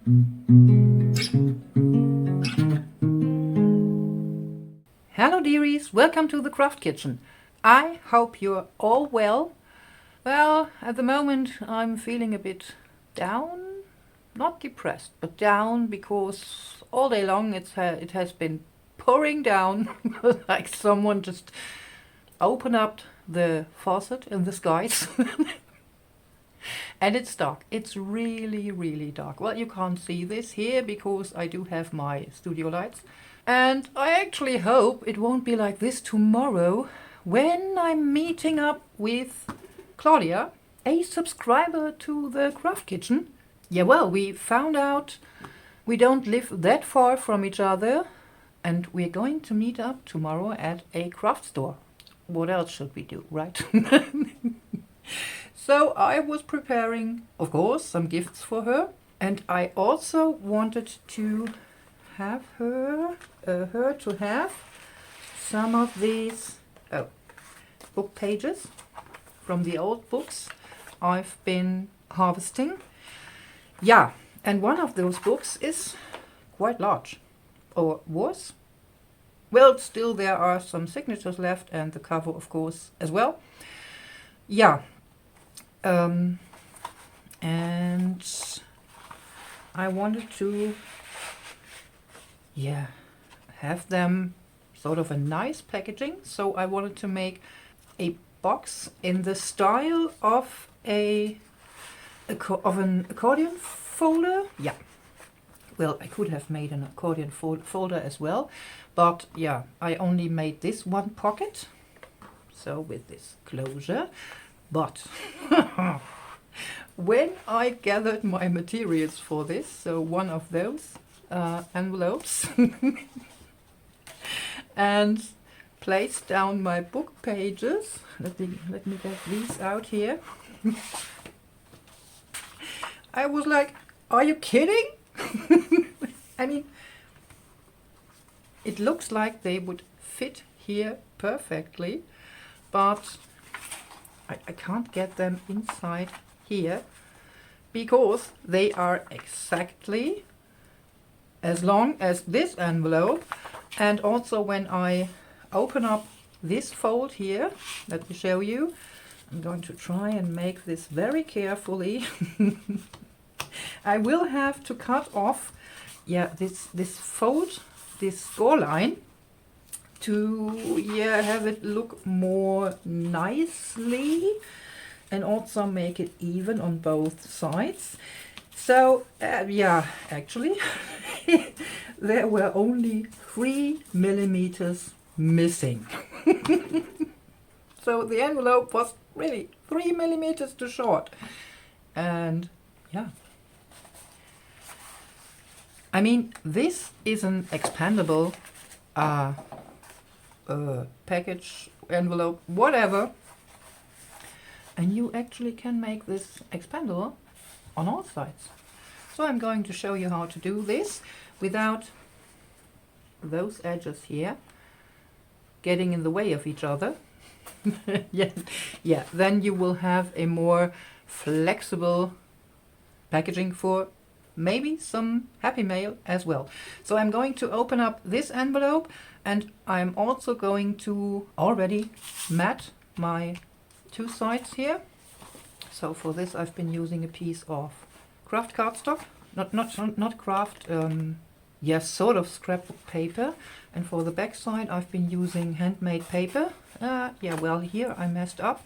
Hello dearies, welcome to the craft kitchen. I hope you're all well. Well, at the moment I'm feeling a bit down, not depressed, but down because all day long it has been pouring down like someone just opened up the faucet in the skies. And it's dark. It's really, really dark. Well, you can't see this here because I do have my studio lights. And I actually hope it won't be like this tomorrow when I'm meeting up with Claudia, a subscriber to the Craft Kitchen. Yeah, well, we found out we don't live that far from each other and we're going to meet up tomorrow at a craft store. What else should we do, right? So I was preparing, of course, some gifts for her, and I also wanted to have her to have some of these book pages from the old books I've been harvesting. Yeah, and one of those books is quite large, or was. Well, still there are some signatures left and the cover, of course, as well. Yeah. And I wanted to, have them sort of a nice packaging. So I wanted to make a box in the style of an accordion folder. Yeah. Well, I could have made an accordion folder as well, but yeah, I only made this one pocket. So with this closure. But when I gathered my materials for this, so one of those envelopes, and placed down my book pages, let me get these out here. I was like, are you kidding? I mean, it looks like they would fit here perfectly, but I can't get them inside here because they are exactly as long as this envelope. And also when I open up this fold here, let me show you. I'm going to try and make this very carefully. I will have to cut off this fold, this score line, to have it look more nicely and also make it even on both sides. So actually there were only 3 millimeters missing. So the envelope was really 3 millimeters too short. And yeah, I mean, this is an expandable package, envelope, whatever, and you actually can make this expandable on all sides. So I'm going to show you how to do this without those edges here getting in the way of each other. yeah, then you will have a more flexible packaging for maybe some happy mail as well. So I'm going to open up this envelope, and I'm also going to already mat my two sides here. So for this I've been using a piece of craft cardstock, not craft, sort of scrapbook paper. And for the back side I've been using handmade paper. Well, here I messed up,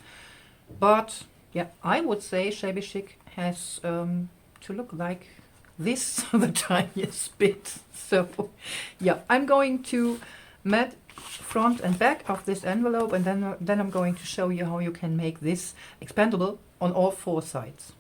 but yeah, I would say Shabby Chic has to look like this the tiniest bit. So yeah, I'm going to mat front and back of this envelope, and then I'm going to show you how you can make this expandable on all four sides.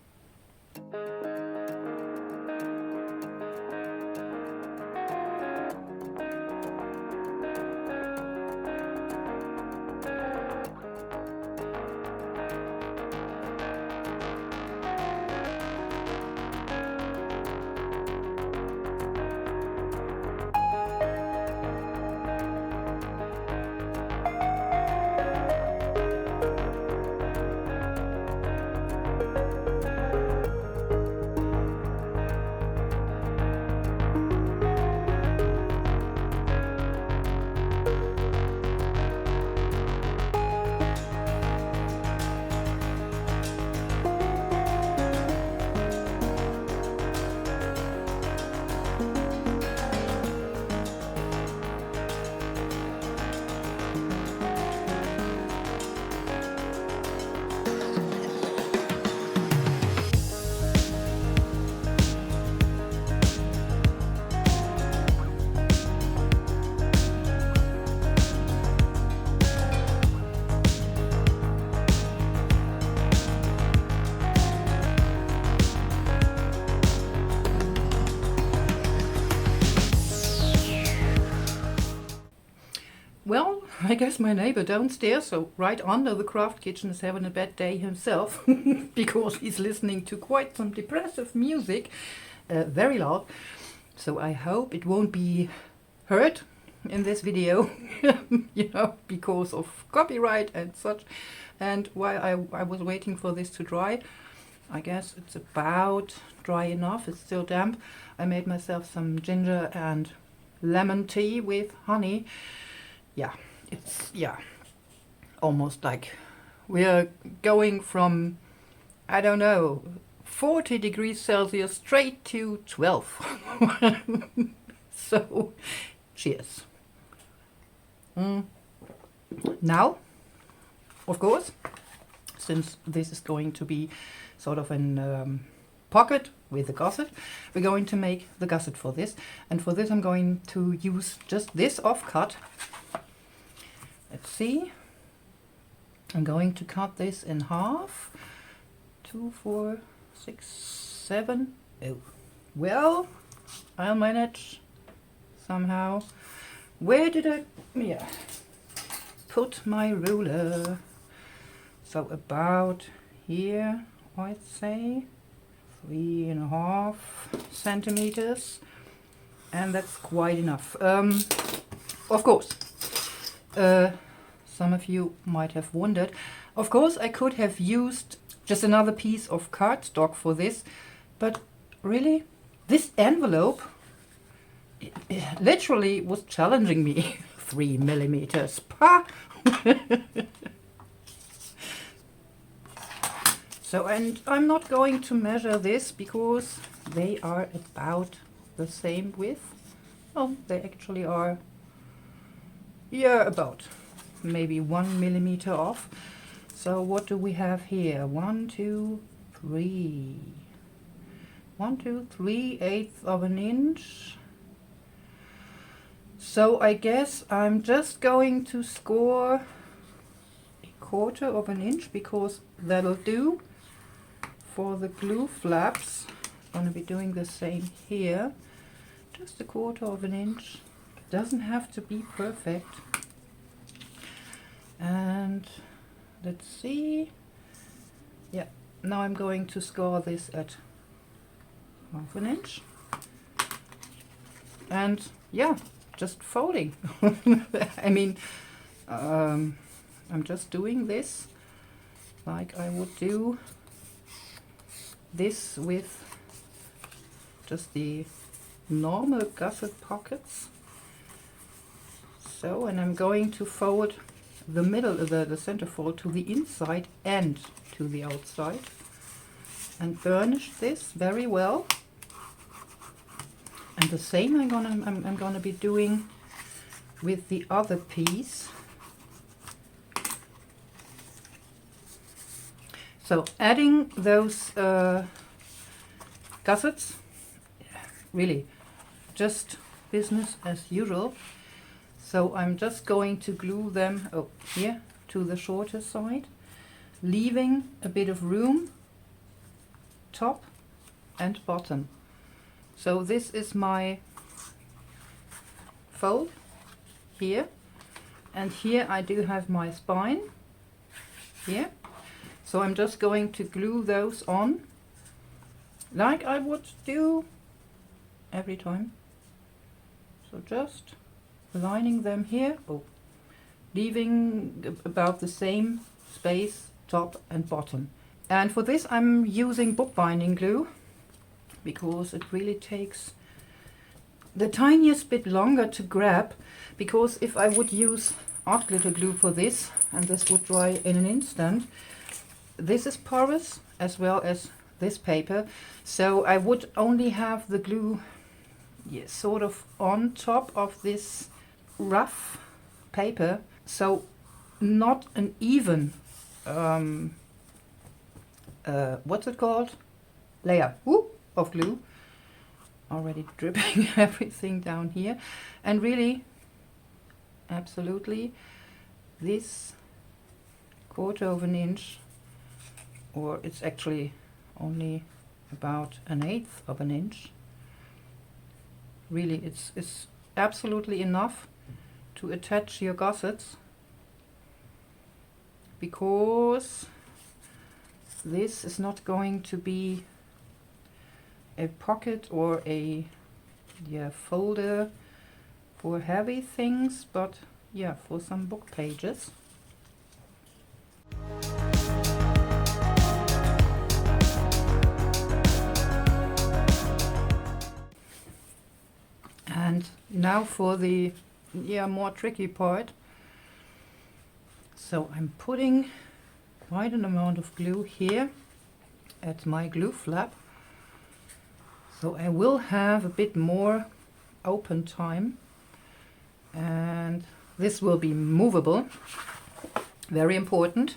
Well, I guess my neighbor downstairs, so right under the craft kitchen, is having a bad day himself because he's listening to quite some depressive music, very loud. So I hope it won't be heard in this video, you know, because of copyright and such. And while I was waiting for this to dry, I guess it's about dry enough. It's still damp. I made myself some ginger and lemon tea with honey. Yeah, it's, yeah, almost like we're going from, I don't know, 40 degrees Celsius straight to 12. So, cheers. Now, of course, since this is going to be sort of an pocket with a gusset, we're going to make the gusset for this. And for this I'm going to use just this offcut. Let's see. I'm going to cut this in half. 2, 4, 6, 7. Oh, well, I'll manage somehow. Where did I put my ruler? So about here, I'd say 3.5 centimeters, and that's quite enough. Of course, some of you might have wondered. Of course, I could have used just another piece of cardstock for this, but really, this envelope literally was challenging me. 3 millimeters. Pah! So, and I'm not going to measure this because they are about the same width. Oh, they actually are, yeah, about maybe 1 millimeter off. So what do we have here? 1, 2, 3. 1, 2, 3/8 of an inch. So I guess I'm just going to score 1/4 of an inch because that'll do. For the glue flaps, I'm going to be doing the same here. Just 1/4 of an inch. Doesn't have to be perfect. And let's see. Yeah, now I'm going to score this at 1/2 inch. And yeah, just folding. I mean, I'm just doing this like I would do this with just the normal gusset pockets. So, and I'm going to fold the middle, the center fold to the inside and to the outside, and burnish this very well. And the same I'm gonna be doing with the other piece. So adding those gussets, really just business as usual. So I'm just going to glue them here to the shorter side, leaving a bit of room top and bottom. So this is my fold here, and here I do have my spine here. So I'm just going to glue those on like I would do every time. So just lining them here, leaving about the same space top and bottom. And for this I'm using bookbinding glue because it really takes the tiniest bit longer to grab, because if I would use art glitter glue for this, and this would dry in an instant, this is porous as well as this paper, so I would only have the glue sort of on top of this rough paper, so not an even what's it called, layer of glue. Already dripping everything down here. And really, absolutely, this 1/4 of an inch, or it's actually only about 1/8 of an inch, really it's absolutely enough to attach your gussets, because this is not going to be a pocket or a folder for heavy things, but yeah, for some book pages. And now for the more tricky part. So I'm putting quite an amount of glue here at my glue flap, so I will have a bit more open time, and this will be movable, very important.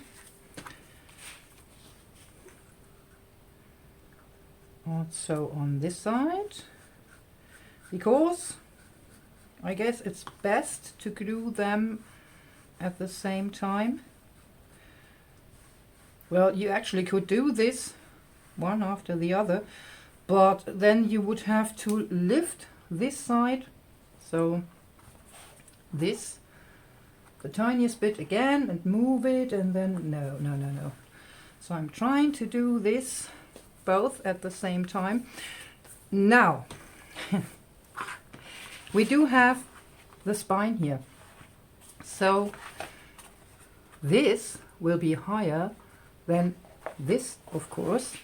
Also on this side, because I guess it's best to glue them at the same time. Well, you actually could do this one after the other, but then you would have to lift this side, so this, the tiniest bit again, and move it, and then no. So I'm trying to do this both at the same time. Now, we do have the spine here, so this will be higher than this, of course.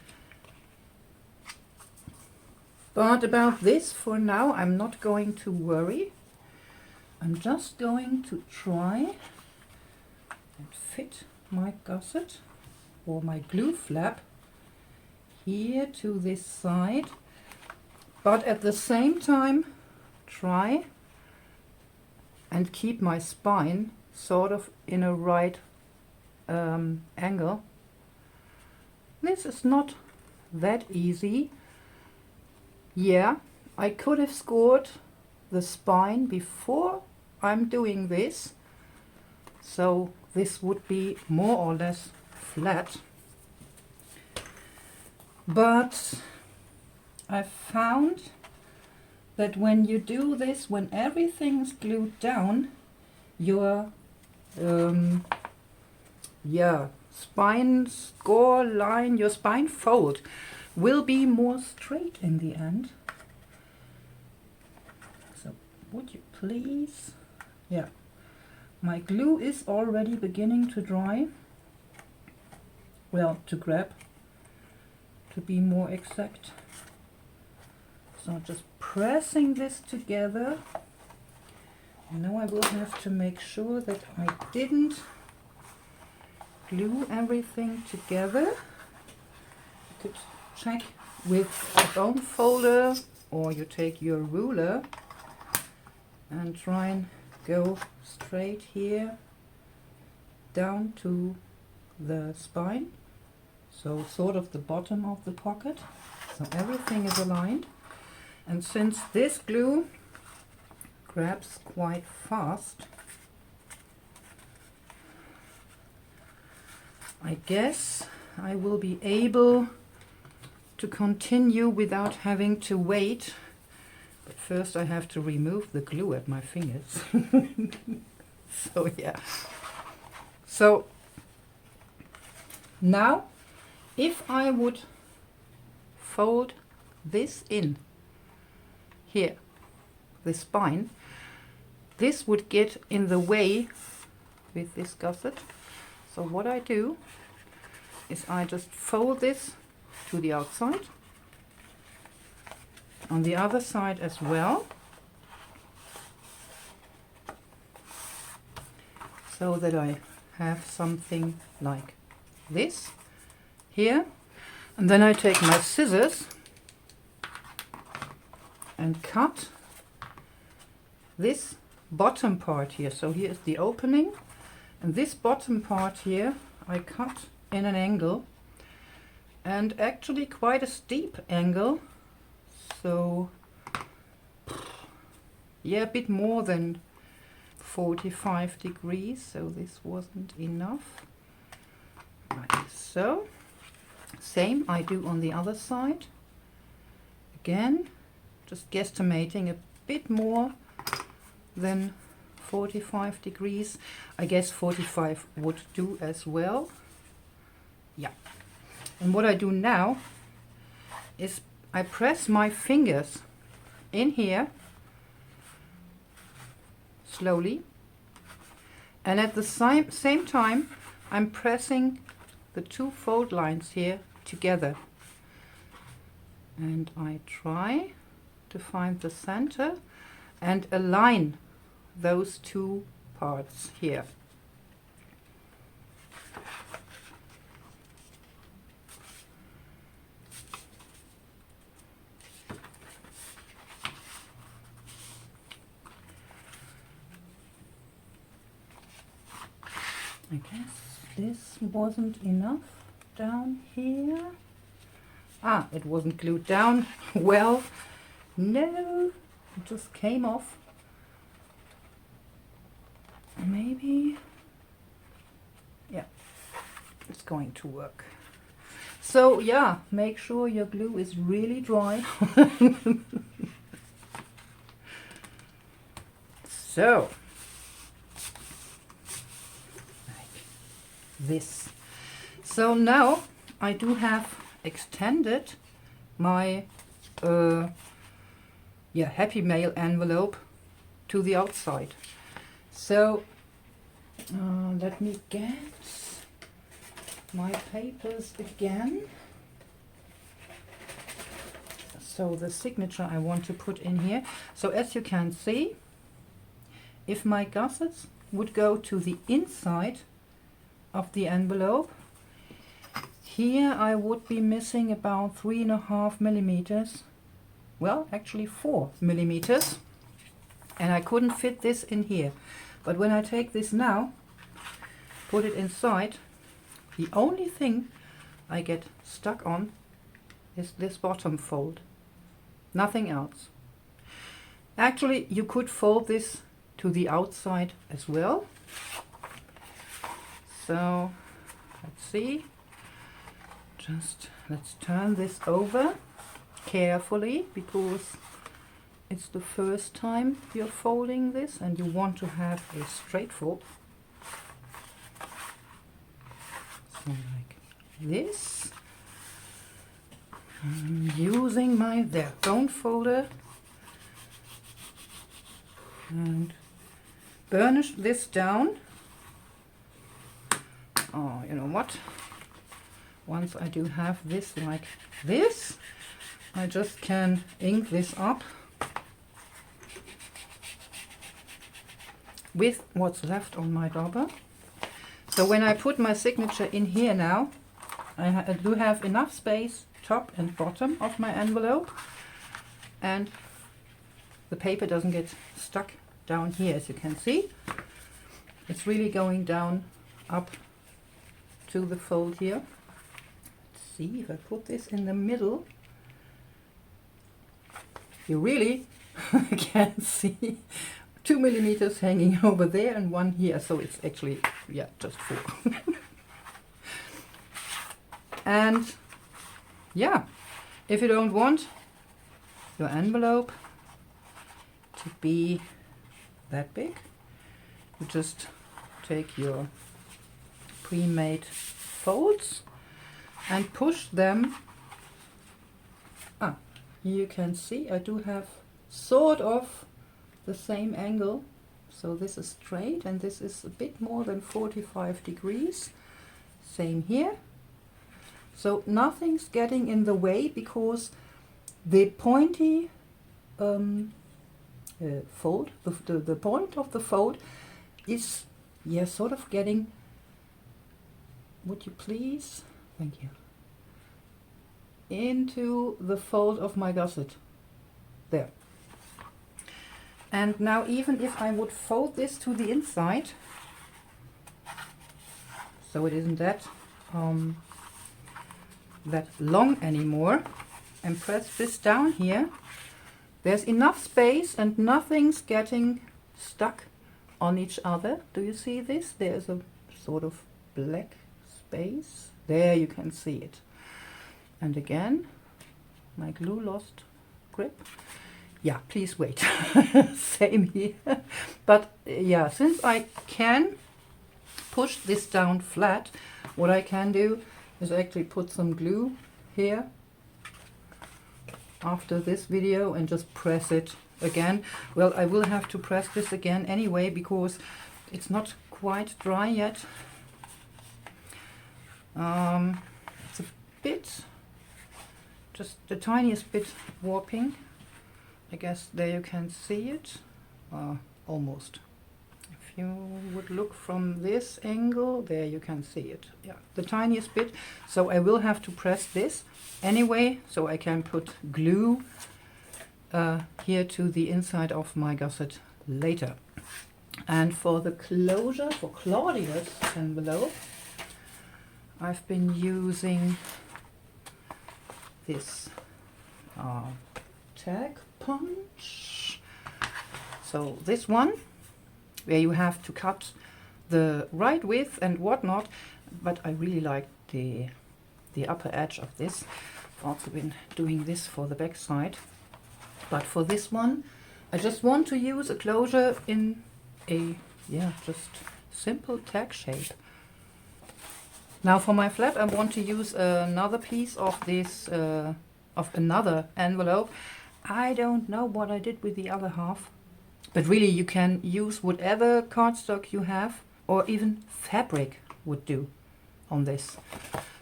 But about this, for now, I'm not going to worry. I'm just going to try and fit my gusset or my glue flap here to this side, but at the same time try and keep my spine sort of in a right angle. This is not that easy. Yeah, I could have scored the spine before I'm doing this, so this would be more or less flat. But I found that when you do this, when everything is glued down, your spine score line, your spine fold will be more straight in the end. So would you please, yeah, my glue is already beginning to dry, well, to grab, to be more exact. So just pressing this together. Now I will have to make sure that I didn't glue everything together. You could check with a bone folder, or you take your ruler and try and go straight here down to the spine, so sort of the bottom of the pocket, so everything is aligned. And since this glue grabs quite fast, I guess I will be able to continue without having to wait. But first I have to remove the glue at my fingers. So yeah. So now if I would fold this in here, the spine, this would get in the way with this gusset. So what I do is I just fold this to the outside, on the other side as well, so that I have something like this here. And then I take my scissors and cut this bottom part here. So here is the opening, and this bottom part here I cut in an angle, and actually quite a steep angle. So yeah, a bit more than 45 degrees, so this wasn't enough. Like so. Same I do on the other side. Again, just guesstimating a bit more than 45 degrees. I guess 45 would do as well. Yeah. And what I do now is I press my fingers in here slowly, and at the same time I'm pressing the two fold lines here together, and I try to find the center and align those two parts here. I guess this wasn't enough down here. Ah, it wasn't glued down well. No, it just came off. Maybe, yeah, it's going to work. So yeah, make sure your glue is really dry. So, like this. So now I do have extended my Happy Mail envelope to the outside. So let me get my papers again. So the signature I want to put in here. So as you can see, if my gussets would go to the inside of the envelope, here I would be missing about 3.5 millimeters. Well, actually 4 millimeters. And I couldn't fit this in here. But when I take this now, put it inside, the only thing I get stuck on is this bottom fold. Nothing else. Actually, you could fold this to the outside as well. So, let's see. Just let's turn this over carefully, because it's the first time you're folding this and you want to have a straight fold. So like this. I'm using my bone folder and burnish this down. Oh, you know what? Once I do have this like this, I just can ink this up with what's left on my dauber. So when I put my signature in here now, I do have enough space top and bottom of my envelope, and the paper doesn't get stuck down here. As you can see, it's really going down up to the fold here. Let's see if I put this in the middle. You really can see 2 millimeters hanging over there and 1 here, so it's actually, yeah, just 4. And yeah, if you don't want your envelope to be that big, you just take your pre-made folds and push them. You can see I do have sort of the same angle, so this is straight and this is a bit more than 45 degrees. Same here. So nothing's getting in the way, because the pointy fold, the point of the fold is, yeah, sort of getting, would you please, thank you, into the fold of my gusset. There. And now even if I would fold this to the inside, so it isn't that long anymore, and press this down here, there's enough space and nothing's getting stuck on each other. Do you see this? There's a sort of black space. There you can see it. And again, my glue lost grip. yeah, please wait. Same here. But yeah, since I can push this down flat, what I can do is actually put some glue here after this video and just press it again. Well, I will have to press this again anyway because it's not quite dry yet. It's a bit, just the tiniest bit warping. I guess there you can see it, almost. If you would look from this angle, there you can see it. Yeah, the tiniest bit. So I will have to press this anyway, so I can put glue here to the inside of my gusset later. And for the closure, for Claudia's envelope, I've been using this tag punch. So this one, where you have to cut the right width and whatnot, but I really like the upper edge of this. I've also been doing this for the back side, but for this one I just want to use a closure in a, yeah, just simple tag shape. Now for my flap I want to use another piece of this, of another envelope. I don't know what I did with the other half, but really you can use whatever cardstock you have, or even fabric would do on this,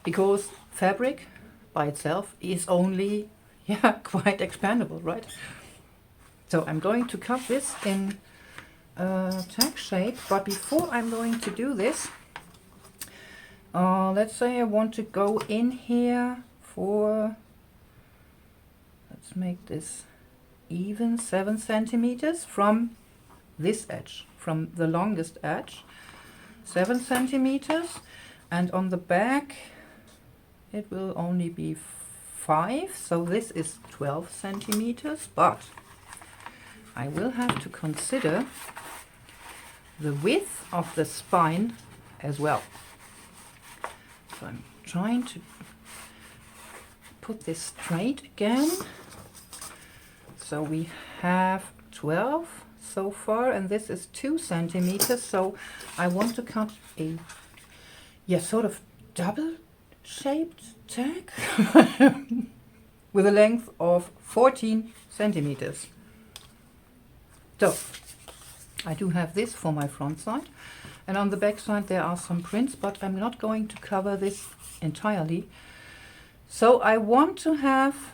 because fabric by itself is only, yeah, quite expandable, right? So I'm going to cut this in tag shape, but before I'm going to do this, let's say I want to go in here for, let's make this even 7 centimeters from this edge, from the longest edge, 7 centimeters, and on the back it will only be 5, so this is 12 centimeters, but I will have to consider the width of the spine as well. So I'm trying to put this straight again. So we have 12 so far, and this is 2 centimeters. So I want to cut a, yeah, sort of double shaped tag with a length of 14 centimeters. So I do have this for my front side, and on the back side there are some prints, but I'm not going to cover this entirely. So I want to have,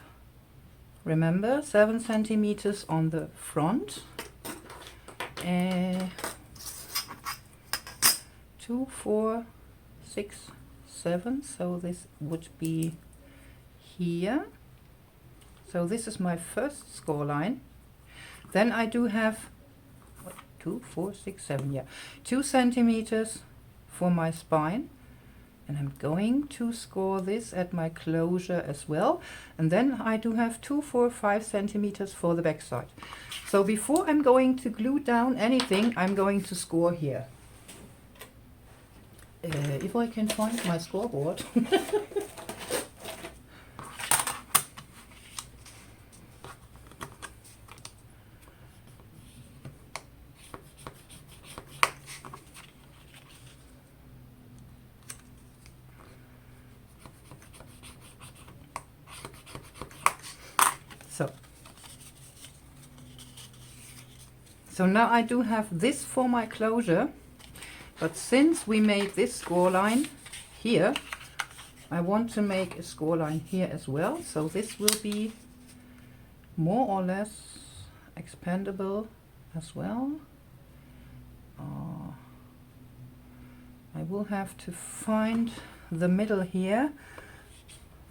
remember, 7 centimeters on the front, 2, 4, 6, 7, so this would be here. So this is my first score line. Then I do have 2, 4, 6, 7, yeah, 2 centimeters for my spine, and I'm going to score this at my closure as well. And then I do have 2, 4, 5 centimeters for the back side. So before I'm going to glue down anything, I'm going to score here. If I can find my scoreboard. So now I do have this for my closure, but since we made this score line here, I want to make a score line here as well. So this will be more or less expandable as well. I will have to find the middle here.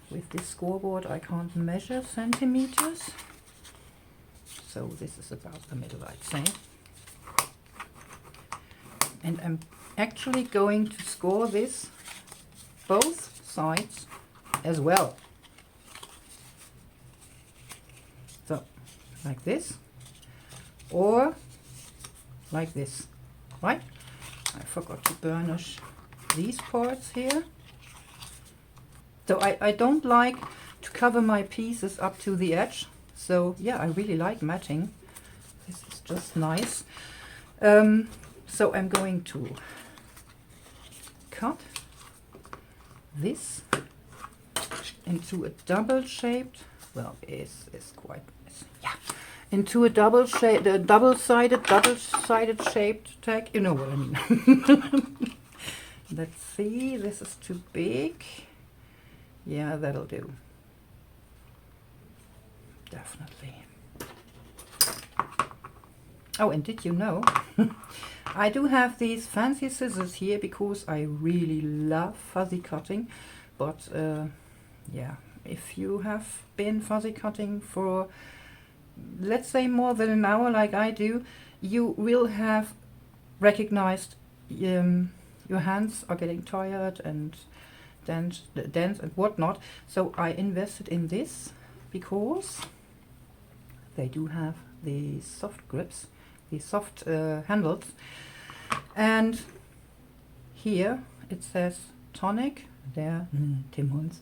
With this scoreboard I can't measure centimeters. So this is about the middle, I'd say. And I'm actually going to score this both sides as well. So, like this, or like this, right? I forgot to burnish these parts here. So I don't like to cover my pieces up to the edge. So yeah, I really like matting. This is just nice. So I'm going to cut this into a double-shaped, well, it's quite, yeah, into a double-sided shaped tag. You know what I mean. Let's see, this is too big. Yeah, that'll do. Definitely. Oh, and did you know I do have these fancy scissors here because I really love fuzzy cutting, but yeah, if you have been fuzzy cutting for, let's say, more than an hour like I do, you will have recognized your hands are getting tired and dense and whatnot. So I invested in this because they do have the soft grips, the soft handles, and here it says tonic, there Tim Holtz,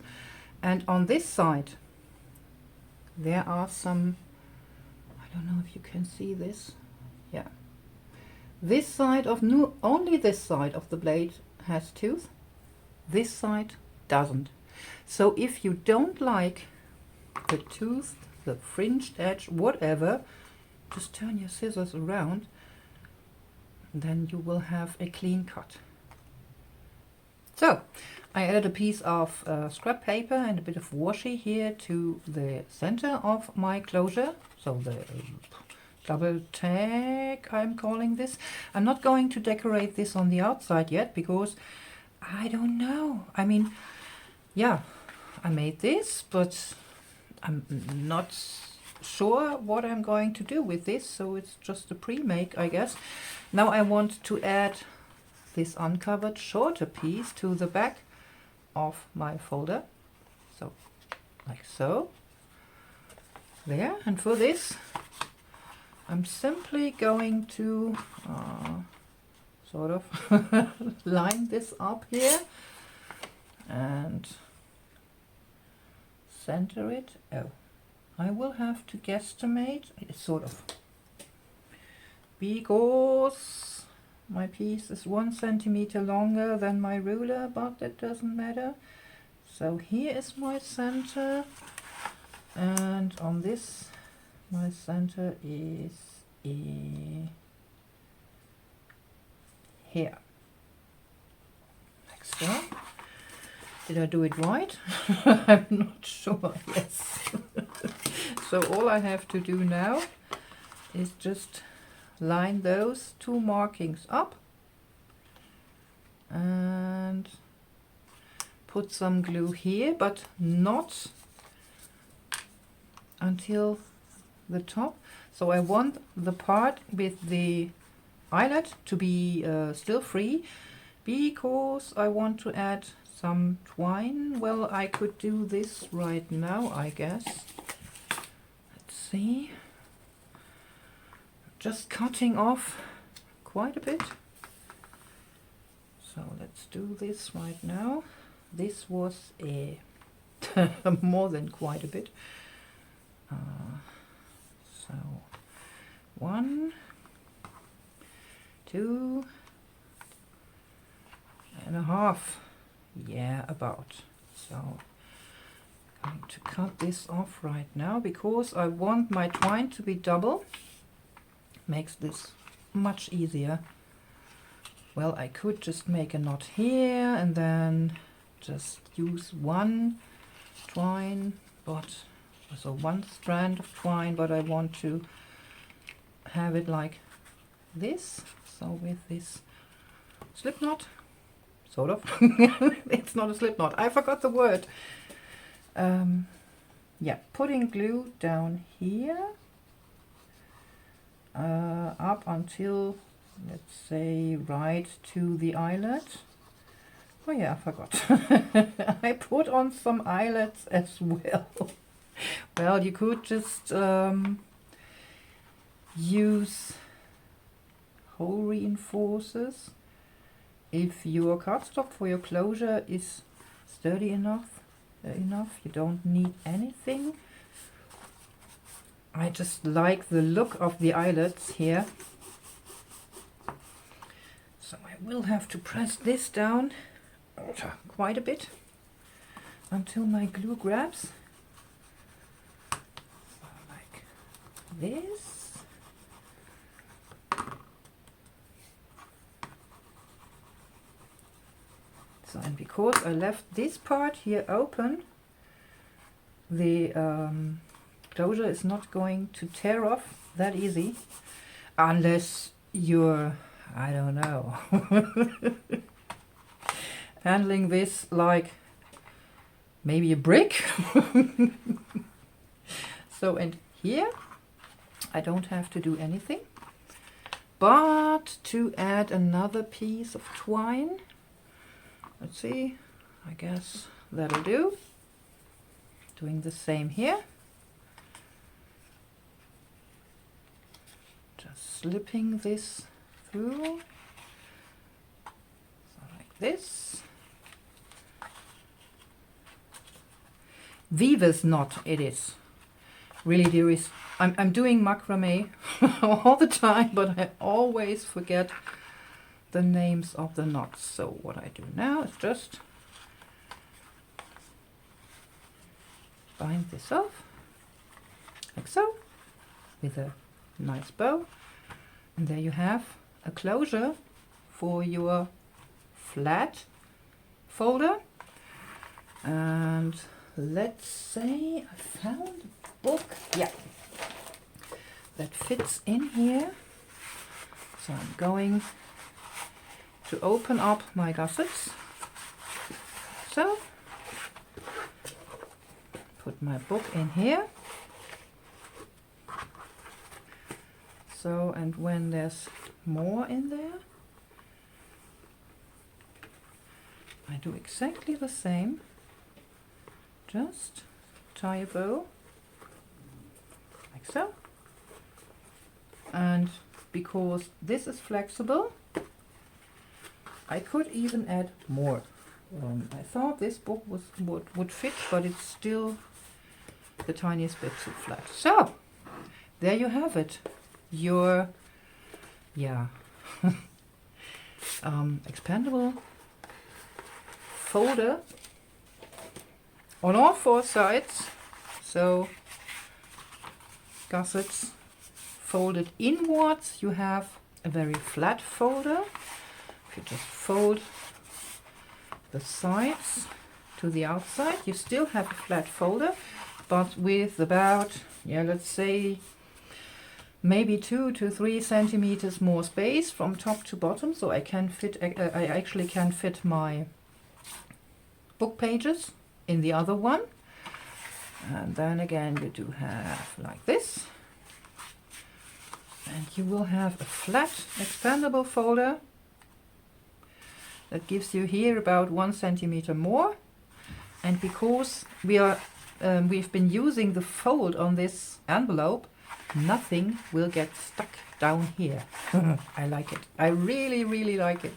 and on this side there are some, I don't know if you can see this, yeah, this side of only this side of the blade has tooth, this side doesn't. So if you don't like the tooth, the fringed edge, whatever, just turn your scissors around, then you will have a clean cut. So I added a piece of scrap paper and a bit of washi here to the center of my closure, so the double tag I'm calling this. I'm not going to decorate this on the outside yet because I don't know. I mean, yeah, I made this, but I'm not sure what I'm going to do with this, so it's just a pre-make, I guess. Now I want to add this uncovered shorter piece to the back of my folder, so like so, there. And for this I'm simply going to sort of line this up here and center it. Oh, I will have to guesstimate, sort of, because my piece is 1 centimeter longer than my ruler, but that doesn't matter. So here is my center, and on this my center is here, like so. Did I do it right? I'm not sure. Yes. So all I have to do now is just line those two markings up and put some glue here, but not until the top. So I want the part with the eyelet to be still free, because I want to add some twine. Well, I could do this right now, I guess. Let's see. Just cutting off quite a bit. So let's do this right now. This was a more than quite a bit. So 1, 2 and a half. Yeah, about. So I'm going to cut this off right now because I want my twine to be double. Makes this much easier. Well, I could just make a knot here and then just use one twine, but so one strand of twine, but I want to have it like this. So with this slip knot, sort of. It's not a slip knot, I forgot the word. Yeah, putting glue down here up until, let's say, right to the eyelet. Oh yeah, I forgot. I put on some eyelets as well. Well, you could just use hole reinforcers if your cardstock for your closure is sturdy enough. You don't need anything. I just like the look of the eyelets here. So I will have to press this down quite a bit until my glue grabs. Like this. So, and because I left this part here open, the closure is not going to tear off that easy, unless you're, I don't know, handling this like maybe a brick. So, and here I don't have to do anything but to add another piece of twine. Let's see, I guess that'll do. Doing the same here. Just slipping this through, so like this. Weaver's knot it is. Really, dearies, I'm doing macrame all the time, but I always forget the names of the knots. So what I do now is just bind this off, like so, with a nice bow. And there you have a closure for your flat folder. And let's say I found a book, yeah, that fits in here. So I'm going to open up my gussets. So, put my book in here. So, and when there's more in there, I do exactly the same. Just tie a bow, like so. And because this is flexible, I could even add more. I thought this book would fit, but it's still the tiniest bit too flat. So, there you have it. Your, yeah, expandable folder on all four sides. So, gussets folded inwards. You have a very flat folder. If you just fold the sides to the outside, you still have a flat folder, but with about, yeah, let's say maybe 2 to 3 centimeters more space from top to bottom, so I can fit, I actually can fit my book pages in the other one. And then again you do have like this, and you will have a flat expandable folder that gives you here about 1 centimeter more. And because we are we've been using the fold on this envelope, nothing will get stuck down here. I like it. I really, really like it.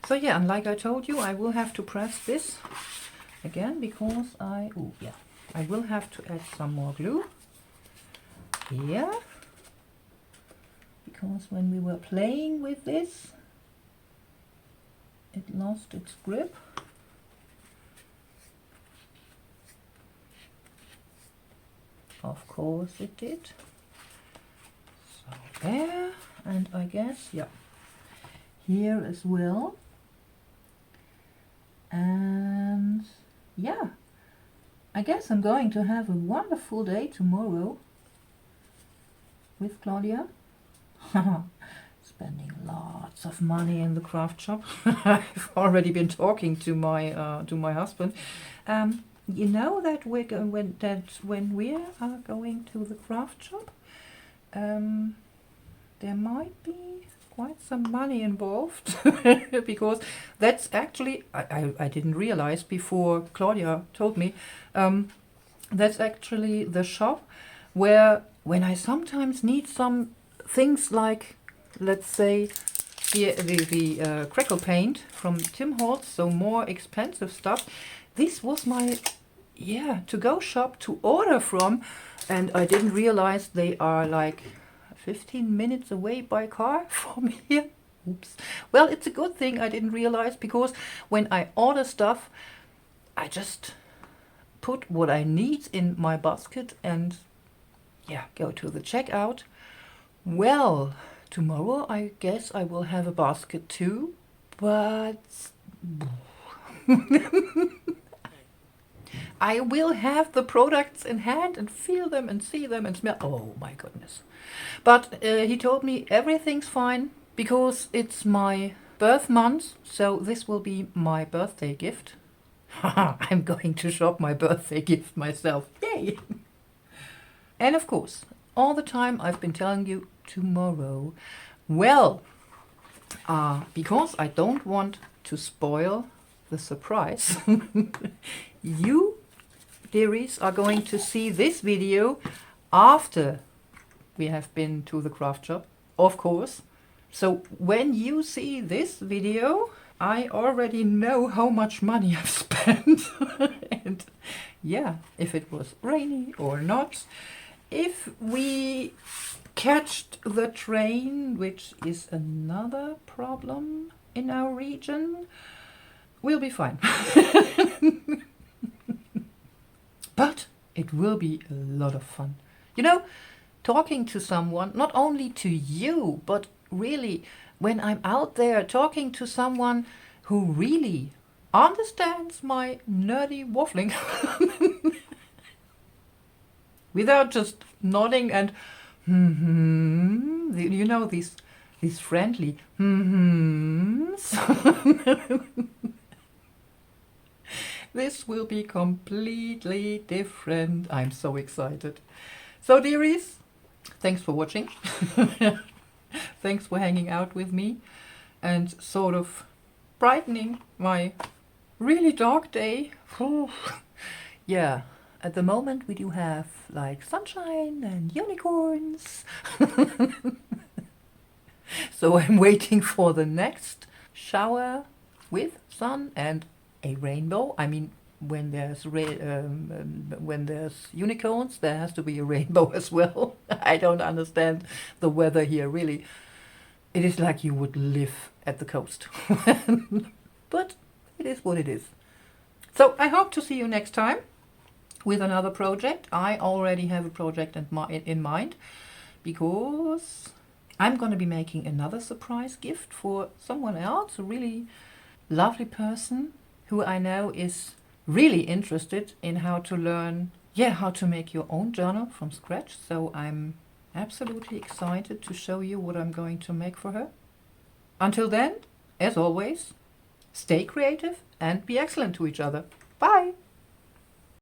So yeah, and like I told you, I will have to press this again because I will have to add some more glue here, because when we were playing with this, it lost its grip. Of course it did. So there, and I guess, yeah, here as well. And yeah, I guess I'm going to have a wonderful day tomorrow with Claudia. Spending lots of money in the craft shop. I've already been talking to my husband. You know that we're going when we are going to the craft shop, there might be quite some money involved. Because that's actually, I didn't realize before Claudia told me, that's actually the shop where when I sometimes need some things like, let's say, the crackle paint from Tim Holtz, so more expensive stuff. This was my to-go shop to order from, and I didn't realize they are like 15 minutes away by car from here. Oops. Well, it's a good thing I didn't realize, because when I order stuff, I just put what I need in my basket and go to the checkout. Well, tomorrow I guess I will have a basket too, but I will have the products in hand and feel them and see them and smell. Oh my goodness. But he told me everything's fine because it's my birth month, so this will be my birthday gift. I'm going to shop my birthday gift myself. Yay! And of course, all the time I've been telling you tomorrow. Well, because I don't want to spoil the surprise, you, dearies, are going to see this video after we have been to the craft shop, of course. So when you see this video, I already know how much money I've spent. And yeah, if it was rainy or not, if we catched the train, which is another problem in our region, we'll be fine. But it will be a lot of fun. You know, talking to someone, not only to you, but really when I'm out there talking to someone who really understands my nerdy waffling without just nodding and you know, these friendly This will be completely different. I'm so excited. So dearies, thanks for watching. Thanks for hanging out with me and sort of brightening my really dark day. Yeah, at the moment we do have like sunshine and unicorns. So I'm waiting for the next shower with sun and a rainbow. I mean, when there's unicorns, there has to be a rainbow as well. I don't understand the weather here, really. It is like you would live at the coast. But it is what it is. So I hope to see you next time with another project. I already have a project in mind, because I'm going to be making another surprise gift for someone else, a really lovely person who I know is really interested in how to learn, how to make your own journal from scratch. So I'm absolutely excited to show you what I'm going to make for her. Until then, as always, stay creative and be excellent to each other. Bye!